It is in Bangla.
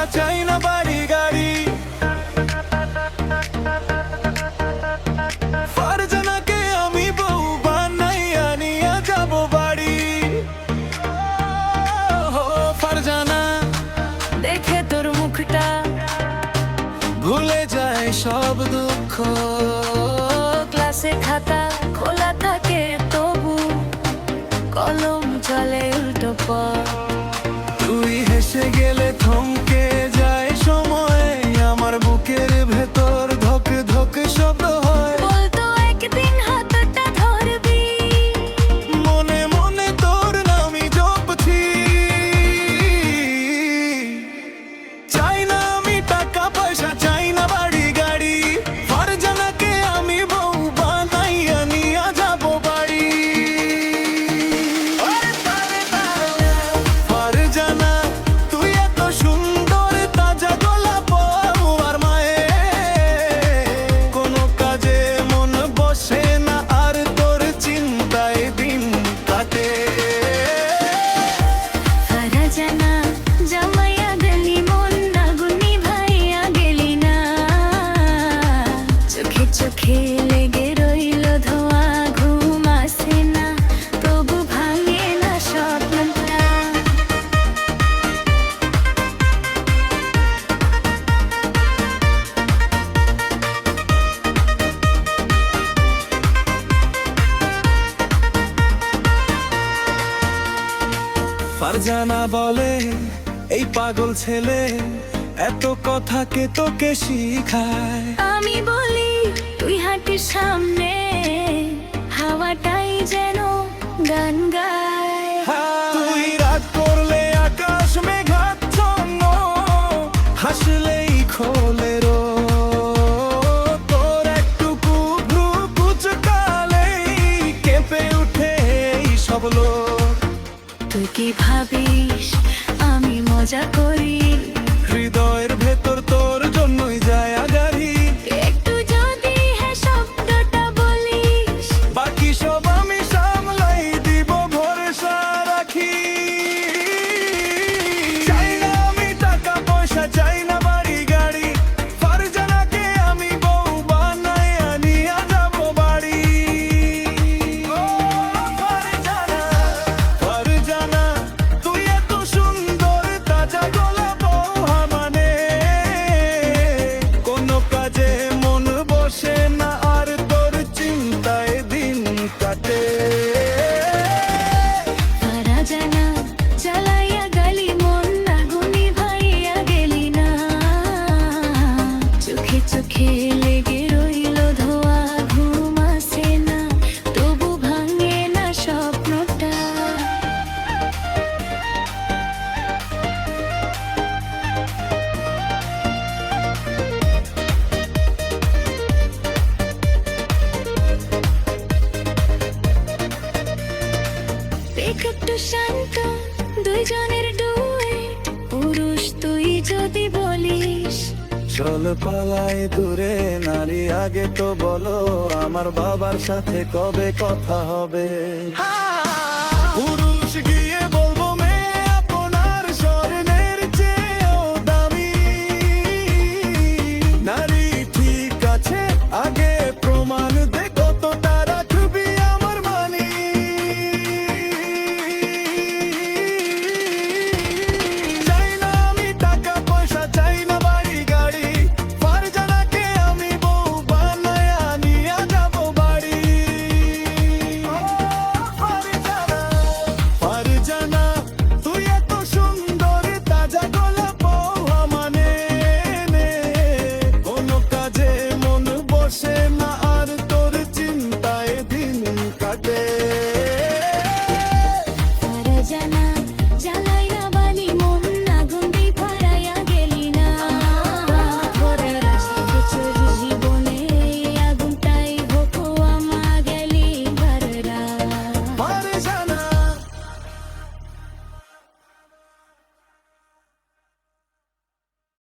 পয়সা চাই না বাড়ি গাড়ি। ফারজানাকে আমি বউ বানাইয়া নিয়ে যাব বাড়ি। ফারজানা দেখে তোর মুখটা ভুলে যায় সব দুঃখ। ক্লাসে খাতা খোলা থাকে তবু কলম চলে উল্টো পথ। তুই হেসে গেলে থমকে যায় সময়, আমার বুকের ভেতর ধক ধক শব্দ হয়। বলতো একদিন হাতটা ধরবি, মনে মনে তোর নামই জপছি। চাই না আমি টাকা পয়সা, চাই না বাড়ি গাড়ি। ফারজানাকে আমি বউ বানাইয়া নিয়ে যাব বাড়ি। ফারজানা তুই এত সুন্দর, তাজা গোলাপ আমার মায়ে। কোনো কাজে মন বসে না আর তোর চিন্তায় দিন কাটে। ফারজানা জামাইয়া গেলি মন আগুনি ভাইয়া গেলি না। চোখে চোখে লেগে রইল ধোয়া, ঘুম আসে না তবু ভাঙে না স্বপ্নটা। ফারজানা বলে এই পাগল ছেলে এত কথা কে তোকে শিখায়। আমি বলি তুই হাঁটির সামনে, হাওয়াটাই যেন গান গায়। তুই রাগ করলে আকাশ মেঘাচ্ছন্ন, হাসলেই খোলে রোদ। তোর একটুকু ভ্রু কুচকালেই কেঁপে উঠে এই সব লোক। তুই কি ভাবিস আমি মজা করি? হৃদয়ের ভেতর তোর জন্যই যায় আগারি। একটু যদি হ্যাঁ শব্দটা বলিস, বাকি সব আমি সামলাই দিব, ভরসা রাখি। চাই না আমি টাকা পয়সা, চাই না বাড়ি গাড়ি। ফারজানাকে আমি বউ বানাইয়া নিয়ে যাব বাড়ি। ও ফারজানা, ফারজানা তুই এত সুন্দর, তাজা গোলাপ মানে। কোনো কাজে মন বসে না আর তোর চিন্তায় দিন কাটে। ফারজানা জ্বালাইয়া গেলি মন আগুনি ভাইয়া গেলি না। চোখে চোখে লেগে রইল ধোয়া, ঘুম আসে না তবু ভাঙে না স্বপ্নটা। দেখ একটু শান্ত, দুইজনের ডুয়েট, পুরুষ তুই যদি বলিস। চল পালাই দূরে নারী, আগে তো বলো আমার বাবার সাথে কবে কথা হবে।